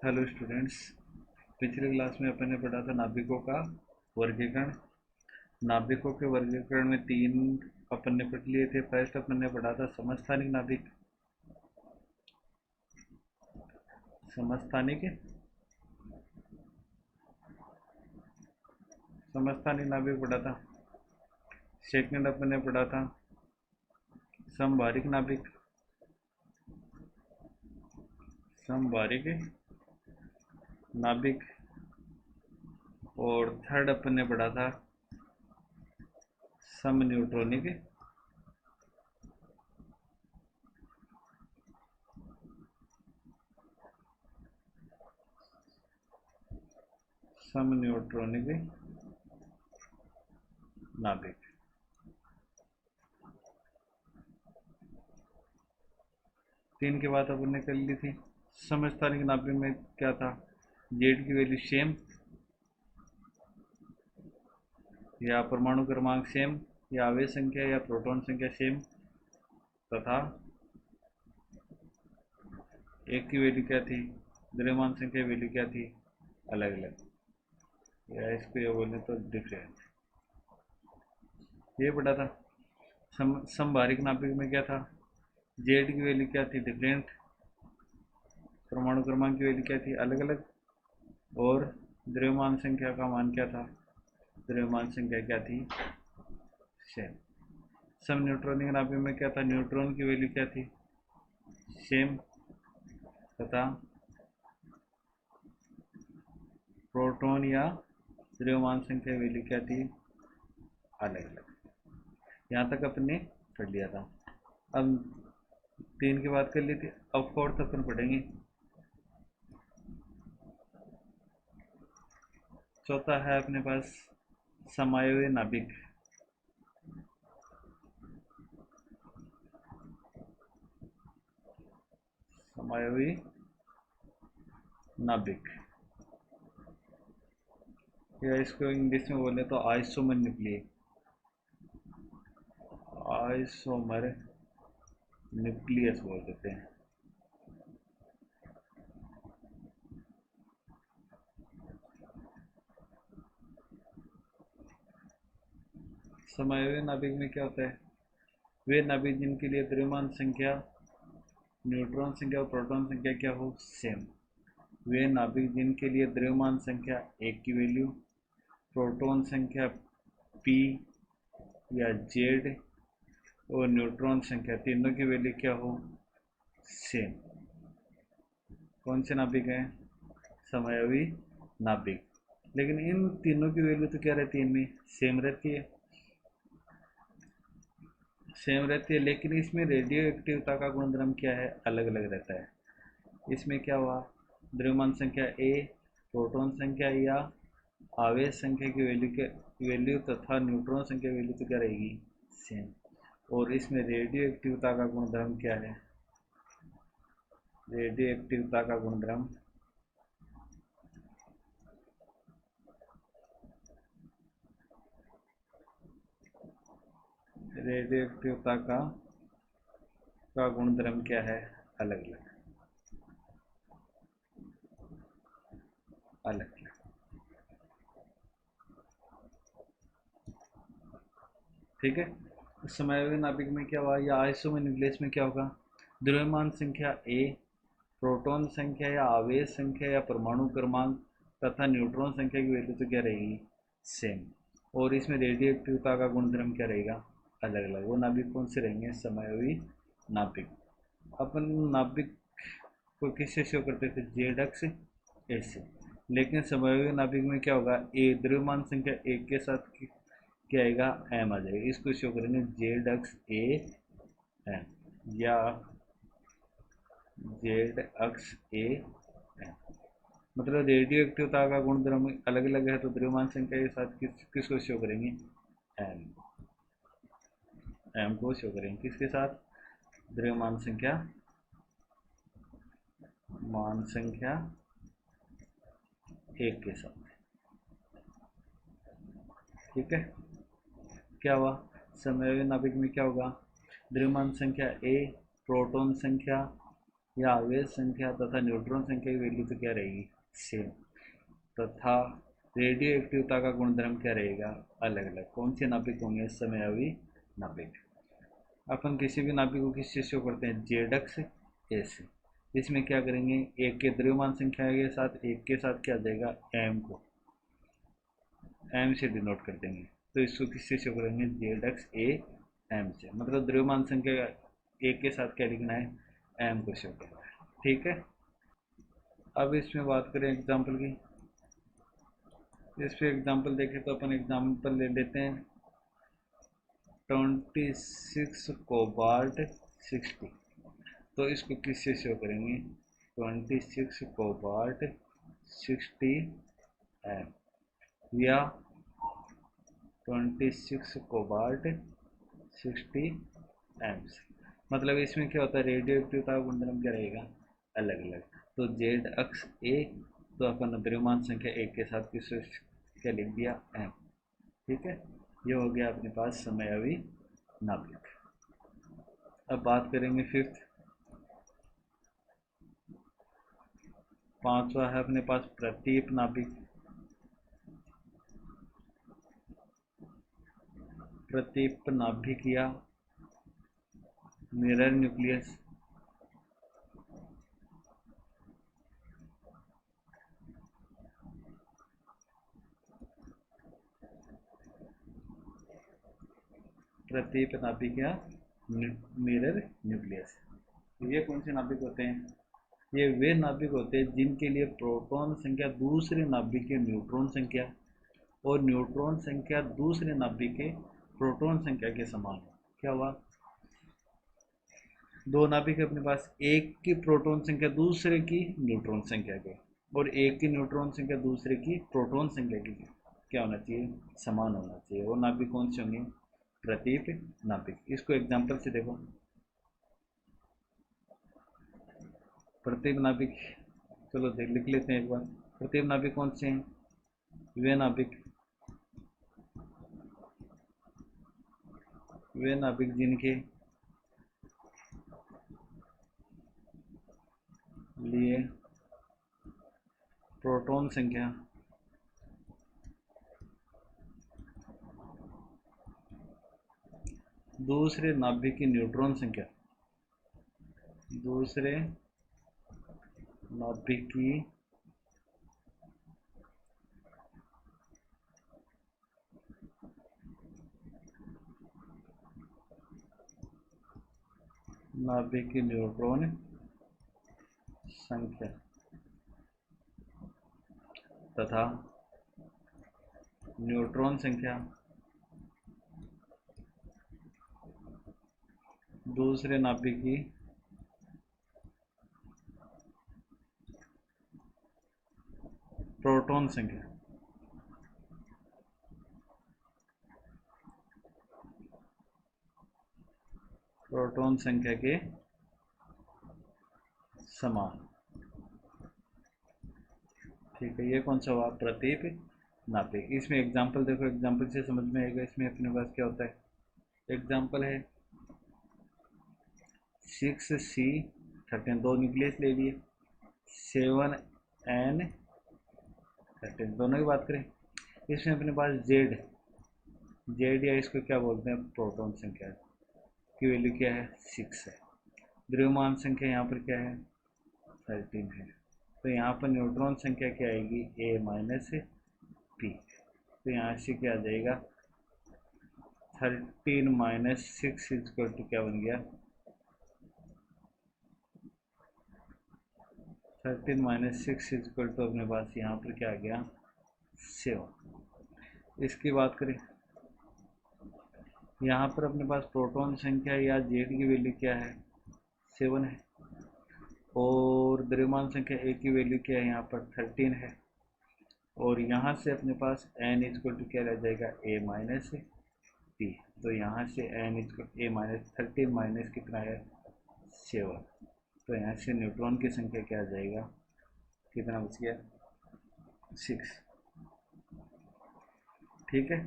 Hello students. पिछले class में अपन ने पढ़ा था नाभिकों का वर्गीकरण। नाभिकों के वर्गीकरण में तीन अपन ने पढ़ लिए थे। फर्स्ट अपन ने पढ़ा था समस्थानिक नाभिक। समस्थानिक समस्थानिक नाभिक पढ़ा था। सेकंड अपन ने पढ़ा था समबारिक नाभिक। समबारिक नाभिक। और थर्ड अपन ने पढ़ा था समन्यूट्रॉनिक समन्यूट्रॉनिक नाभिक। तीन के बाद अपन ने कर ली थी। समस्थानिक नाभिक में क्या था? जेड की वैल्यू सेम या परमाणु क्रमांक सेम या आवेश संख्या या प्रोटॉन संख्या सेम तथा एक की वैल्यू क्या थी, द्रव्यमान संख्या की वैल्यू क्या थी, अलग अलग, या इसको ये बोले तो डिफरेंट। ये पढ़ा था। समबारिक नाभिक में क्या था? जेड की वैल्यू क्या थी, डिफरेंट। परमाणु क्रमांक की वैल्यू क्या थी, अलग अलग। और द्रव्यमान संख्या का मान क्या था, द्रव्यमान संख्या क्या थी, सेम। सम न्यूट्रॉनिक नाभिक में क्या था? न्यूट्रॉन की वैल्यू क्या थी, सेम तथा प्रोटॉन या द्रव्यमान संख्या की वैल्यू क्या थी, अलग अलग। यहाँ तक अपन ने पढ़ लिया था। अब तीन की बात कर ली थी। अब फोर्थ अपन पढ़ेंगे। चौथा है अपने पास समायोज्य नाभिक। समायोज्य नाभिक या इसको इंग्लिश में बोले तो आइसोमर न्यूक्लियस। आइसोमर न्यूक्लियस बोल देते हैं। समायोज्य नाभिक में क्या होता है? वे नाभिक जिनके लिए द्रव्यमान संख्या, न्यूट्रॉन संख्या और प्रोटॉन संख्या क्या हो, सेम। वे नाभिक जिनके लिए द्रव्यमान संख्या एक की वैल्यू, प्रोटॉन संख्या p या z और न्यूट्रॉन संख्या तीनों की वैल्यू क्या हो, सेम। कौन से नाभिक हैं? समायोज्य नाभिक। लेकिन इन तीनों की वैल्यू तो क्या रहती है, इनमें सेम रहती है। सेम रहती है, लेकिन इसमें रेडियो एक्टिविटी का गुणधर्म क्या है, अलग अलग रहता है। इसमें क्या हुआ, द्रव्यमान संख्या ए, प्रोटॉन संख्या या आवेश संख्या की वैल्यू तथा न्यूट्रॉन संख्या की वैल्यू तो क्या रहेगी, सेम। और इसमें रेडियो एक्टिविटी का गुणधर्म क्या है, रेडियो एक्टिविटी का गुणधर्म रेडियो एक्टिविटी का गुणधर्म क्या है, अलग अलग अलग। ठीक है। समायोज्य नाभिक में क्या हुआ, या आइसोमर न्यूक्लियस में क्या होगा, द्रव्यमान संख्या ए, प्रोटॉन संख्या या आवेश संख्या या परमाणु क्रमांक तथा न्यूट्रॉन संख्या की वैल्यू तो क्या रहेगी, सेम। और इसमें रेडियो एक्टिविटी का गुणधर्म क्या रहेगा, अलग अलग। वो नाभिक कौन से रहेंगे, समायोज्य नाभिक। अपन नाभिक को किससे शो करते थे, जेड अक्ष ऐसे। लेकिन समायोज्य नाभिक में क्या होगा, ए द्रव्यमान संख्या एक के साथ क्या आएगा, एम आ जाएगा। इसको शो करेंगे जेड अक्ष ए एम या जेड अक्ष ए एम। मतलब रेडियो एक्टिविटी का गुणधर्म अलग अलग है तो द्रव्यमान संख्या के साथ किसको शो करेंगे, एम। एम को शो करेंगे किसके साथ, द्रव्यमान संख्या, मान संख्या एक के साथ। ठीक है। क्या हुआ, समायोज्य नाभिक में क्या होगा, द्रव्यमान संख्या ए, प्रोटॉन संख्या या आवेश संख्या तथा न्यूट्रॉन संख्या की वैल्यू तो क्या रहेगी, सेम। तथा रेडियो एक्टिवता का गुणधर्म क्या रहेगा, अलग अलग। कौन से नाभिक होंगे, समयावी नाभिक। अपन किसी भी नाभिक को किससे शो करते हैं, जेड अक्ष ए से। इसमें क्या करेंगे, एक के द्रव्यमान संख्या के साथ एक के साथ क्या आ जाएगा, एम को एम से डिनोट कर देंगे। तो इसको किससे शो करेंगे, जेड अक्ष ए एम से, मतलब द्रव्यमान संख्या एक के साथ क्या लिखना है, एम को शो करना है। ठीक है। अब इसमें बात करें एग्जाम्पल की। इस पे एग्जाम्पल देखें तो अपन एग्जाम्पल ले लेते हैं 26 कोबाल्ट 60। तो इसको किससे शो करेंगे, 26 कोबाल्ट 60 एम या 26 कोबाल्ट 60 एम से। मतलब इसमें क्या होता है, रेडियो एक्टिवता का गुणधर्म क्या रहेगा, अलग अलग। तो जेड अक्ष ए, तो अपन द्रव्यमान संख्या एक के साथ किससे क्या लिख दिया, एम। ठीक है, ये हो गया अपने पास समयावी नाभिक। अब बात करेंगे फिफ्थ, पांचवा है अपने पास प्रतीप नाभिक। प्रतीप नाभिक या मिरर न्यूक्लियस। प्रतीप नाभिक या मिरर न्यूक्लियस। ये कौन से नाभिक होते हैं, ये वे नाभिक होते हैं जिनके लिए प्रोटॉन संख्या दूसरे नाभिक के न्यूट्रॉन संख्या और न्यूट्रॉन संख्या दूसरे नाभिक के प्रोटॉन संख्या के समान हो। क्या हुआ, दो नाभिक है अपने पास, एक की प्रोटॉन संख्या दूसरे की न्यूट्रॉन संख्या के, और एक की न्यूट्रॉन संख्या दूसरे की प्रोटॉन संख्या की क्या होना चाहिए, समान होना चाहिए। वो नाभिक कौन से होंगे, प्रतीप नाभिक। इसको एग्जांपल से देखो, प्रतीप नाभिक, चलो देख लिख लेते हैं एक बार। प्रतीप नाभिक कौन से हैं, वे नाभिक जिनके लिए प्रोटॉन संख्या दूसरे नाभिक की न्यूट्रॉन संख्या, दूसरे नाभिक की नाभिक की न्यूट्रॉन संख्या तथा न्यूट्रॉन संख्या दूसरे नाभिक की प्रोटॉन संख्या, प्रोटॉन संख्या के समान। ठीक है, ये कौन सा हुआ, प्रतीप नाभिक। इसमें एग्जाम्पल देखो, एग्जाम्पल से समझ में आएगा इसमें अपने पास क्या होता है। एग्जाम्पल है 6C13, दो न्यूक्लियस ले लिए, 7N13, दोनों की बात करें। इसमें अपने पास जेड, जेड या इसको क्या बोलते हैं, प्रोटॉन संख्या की वैल्यू क्या है, 6 है। द्रव्यमान संख्या यहाँ पर क्या है, 13 है। तो यहाँ पर न्यूट्रॉन संख्या क्या आएगी, A माइनस पी। तो यहाँ से क्या आ जाएगा, 13 माइनस 6 इक्वल टू क्या बन गया, 13 माइनस 6 इक्वल टू अपने पास यहाँ पर क्या आ गया, 7। इसकी बात करें, यहाँ पर अपने पास प्रोटॉन संख्या या जेड की वैल्यू क्या है, 7 है, और द्रव्यमान संख्या ए की वैल्यू क्या है, यहाँ पर 13 है। और यहाँ से अपने पास एन इक्वल टू क्या रह जाएगा, ए माइनस पी। तो यहाँ से एन इक्वल ए माइनस 13 माइनस कितना है, 7। तो यहाँ से न्यूट्रॉन की संख्या क्या आ जाएगा, कितना बच गया, 6। ठीक है।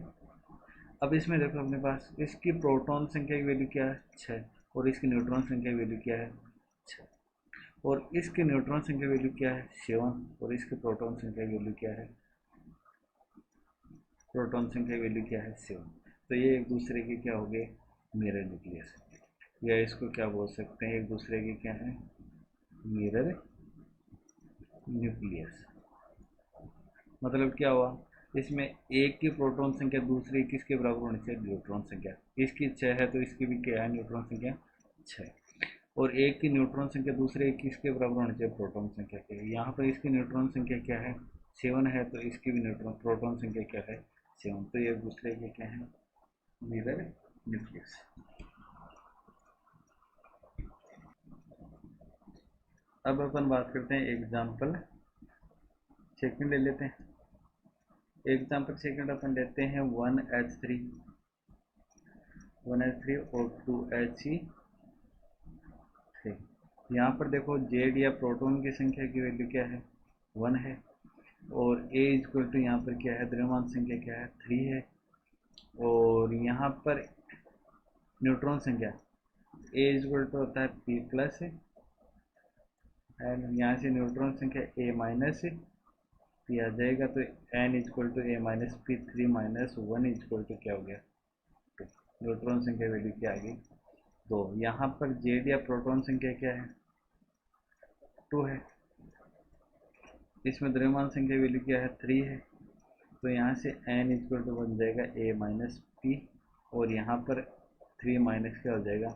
अब इसमें देखो अपने पास इसकी प्रोटॉन संख्या की वैल्यू क्या है, 6, और इसकी न्यूट्रॉन संख्या की वैल्यू क्या है, 6। और इसकी न्यूट्रॉन संख्या वैल्यू क्या है 7 और इसकी प्रोटॉन संख्या वैल्यू क्या है, प्रोटॉन संख्या वैल्यू क्या है 7। तो ये एक दूसरे के क्या हो गए, मिरर न्यूक्लियस, या इसको क्या बोल सकते हैं, एक दूसरे के क्या है, मिरर न्यूक्लियस। मतलब क्या हुआ, इसमें एक की प्रोटॉन संख्या दूसरी किसके बराबर होनी चाहिए, न्यूट्रॉन संख्या। इसकी 6 है तो इसकी भी क्या है, न्यूट्रॉन संख्या 6। और एक की न्यूट्रॉन संख्या दूसरे किसके बराबर होनी चाहिए, प्रोटॉन संख्या के। यहाँ पर इसकी न्यूट्रॉन संख्या क्या है 7 है, तो इसकी भी न्यूट्रॉन प्रोटॉन संख्या क्या है 7। तो ये दूसरे के क्या है, मिरर न्यूक्लियस। अब अपन बात करते हैं एग्जाम्पल सेकंड ले लेते हैं। एग्जाम्पल सेकंड अपन लेते हैं 1H3 और 2He3। यहाँ पर देखो जेड या प्रोटॉन की संख्या की वैल्यू क्या है 1 है, और ए इक्वल टू यहाँ पर क्या है, द्रव्यमान संख्या क्या है 3 है। और यहाँ पर न्यूट्रॉन संख्या ए इक्वल टू होता है पी प्लस है, एंड यहाँ से न्यूट्रॉन संख्या ए माइनस है, पी आ जाएगा तो N equal to A minus P 3 minus 1 equal to क्या हो गया 2। न्यूट्रॉन संख्या वैल्यू क्या आ गई 2। यहाँ पर जेड या प्रोटॉन संख्या क्या है 2 है, इसमें द्रव्यमान संख्या वैल्यू क्या है 3 है, तो यहाँ से एन इक्वल टू बन जाएगा ए माइनस पी, और यहाँ पर 3 माइनस क्या हो जाएगा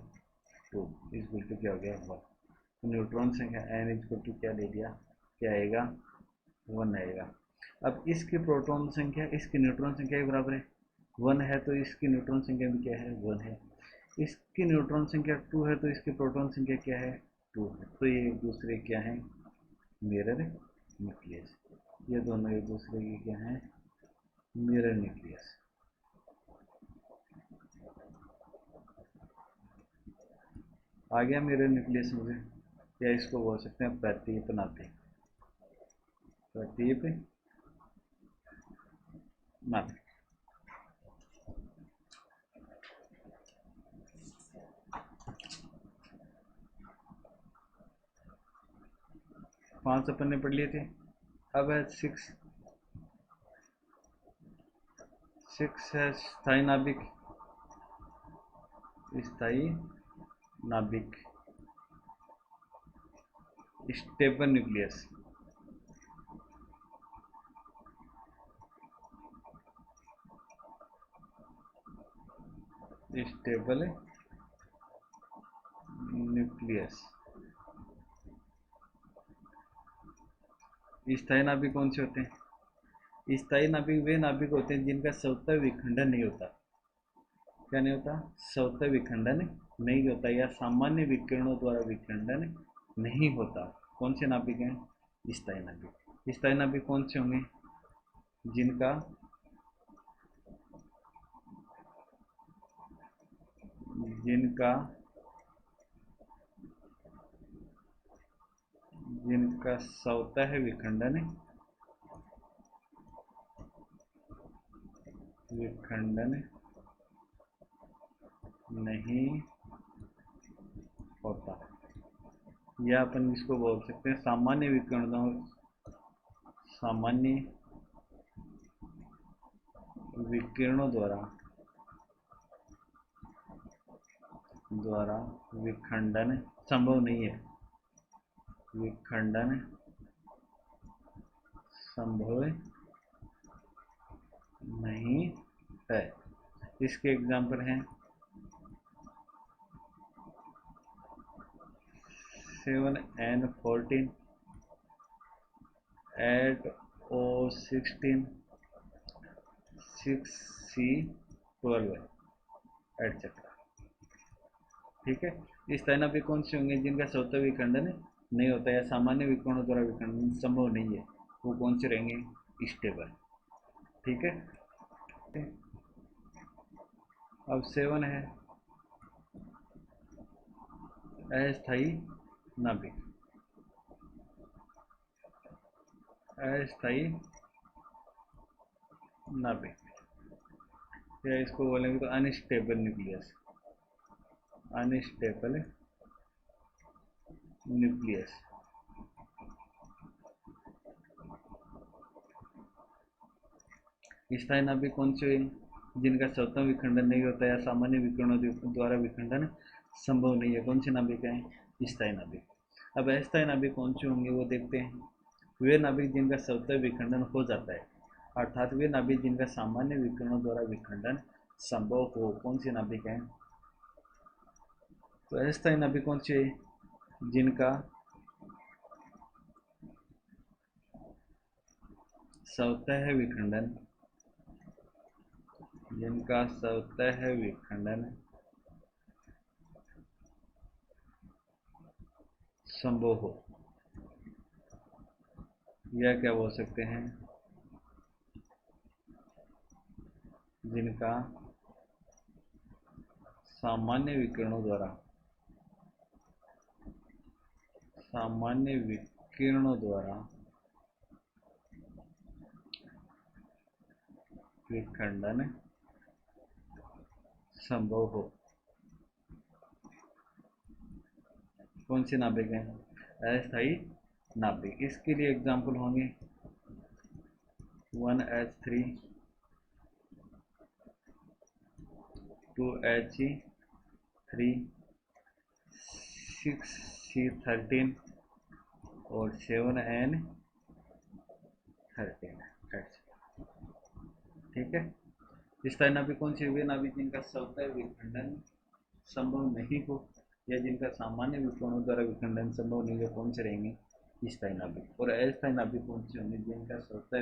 2 इक्वल टू क्या हो गया 1। तो न्यूट्रॉन संख्या एन इक्वल टू क्या ले लिया, क्या आएगा 1 आएगा। अब इसकी प्रोटॉन संख्या इसकी न्यूट्रॉन संख्या के बराबर है 1 है, तो इसकी न्यूट्रॉन संख्या भी क्या है 1 है। इसकी न्यूट्रॉन संख्या 2 है, तो इसकी प्रोटॉन संख्या क्या है 2 है। तो ये एक दूसरे क्या है, मिरर न्यूक्लियस। ये दोनों एक दूसरे के क्या है, मिरर न्यूक्लियस। आ गया मिरर न्यूक्लियस मुझे, या इसको बोल सकते हैं प्रतीप नाभिक, प्रतीप नाभिक। 5 अपन ने पढ़ लिए थे। अब है 6 है स्थायी नाभिक, स्थायी नाभिक, स्टेबल न्यूक्लियस। Stable nucleus. स्थायी नाभिक कौन से होते हैं, स्थायी नाभिक वे नाभिक होते हैं जिनका स्वतः विखंडन नहीं होता। क्या नहीं होता, स्वतः विखंडन नहीं होता, या सामान्य विकिरणों द्वारा विखंडन नहीं होता। कौन से नाभिक हैं, स्थायी नाभिक। स्थायी नाभिक कौन से होंगे, जिनका जिनका जिनका स्वतः विखंडन नहीं होता, या अपन इसको बोल सकते हैं सामान्य विकिरणों द्वारा विखंडन संभव नहीं है, विखंडन संभव नहीं है। इसके एग्जाम्पल हैं 7N14, 8O16, 6C12 एटसेट्रा। ठीक है, इस तरह भी कौन से होंगे जिनका स्वतः विखंडन नहीं होता, या सामान्य विकिरणों द्वारा विखंडन संभव नहीं है, वो कौन से रहेंगे, स्टेबल। ठीक है, अब 7 है अस्थायी नाभिक। अस्थायी नाभिक, या इसको बोलेंगे तो अनस्टेबल न्यूक्लियस, अनस्टेबल न्यूक्लियस। स्थायी नाभिक कौन से हुए? जिनका स्वतः विखंडन नहीं होता या सामान्य विकिरणों द्वारा विखंडन संभव नहीं है। कौन से नाभिक हैं? स्थायी नाभिक। अब अस्थायी नाभिक कौन से होंगे वो देखते हैं। वे नाभिक जिनका स्वतः विखंडन हो जाता है, अर्थात वे नाभिक जिनका सामान्य विकिरणों द्वारा विखंडन संभव हो। कौन से नाभिक हैं? तो अस्थायी नाभिक कौन से? जिनका स्वतः विखंडन संभव हो, या क्या बोल सकते हैं, जिनका सामान्य विकिरणों द्वारा विखंडन संभव हो। कौन से नाभिक हैं? अस्थायी नाभिक। इसके लिए एग्जाम्पल होंगे 1H3, 2He3, 6C13 और 7N13। ठीक है। स्थायी नाभिक कौन से? वे नाभिक जिनका स्वतः विखंडन संभव नहीं हो या जिनका सामान्य विकिरणों द्वारा विखंडन संभव नहीं हो। कौन से रहेंगे? स्थायी नाभिक। और अस्थायी नाभिक कौन से होंगे? जिनका स्वतः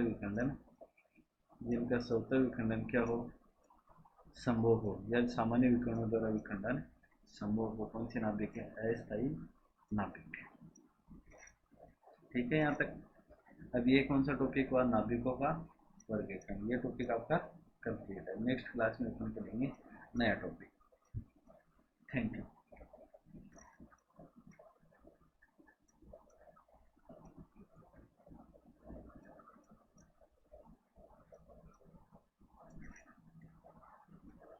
विखंडन क्या हो? संभव हो या सामान्य विकिरणों द्वारा विखंडन संभव हो। कौन से नाभिक है? अस्थायी नाभिक। ठीक है यहाँ तक। अब ये कौन सा टॉपिक हुआ? नाभिकों का वर्गीकरण। ये टॉपिक आपका कंप्लीट है। नेक्स्ट क्लास में अपन करेंगे नया टॉपिक। Thank you.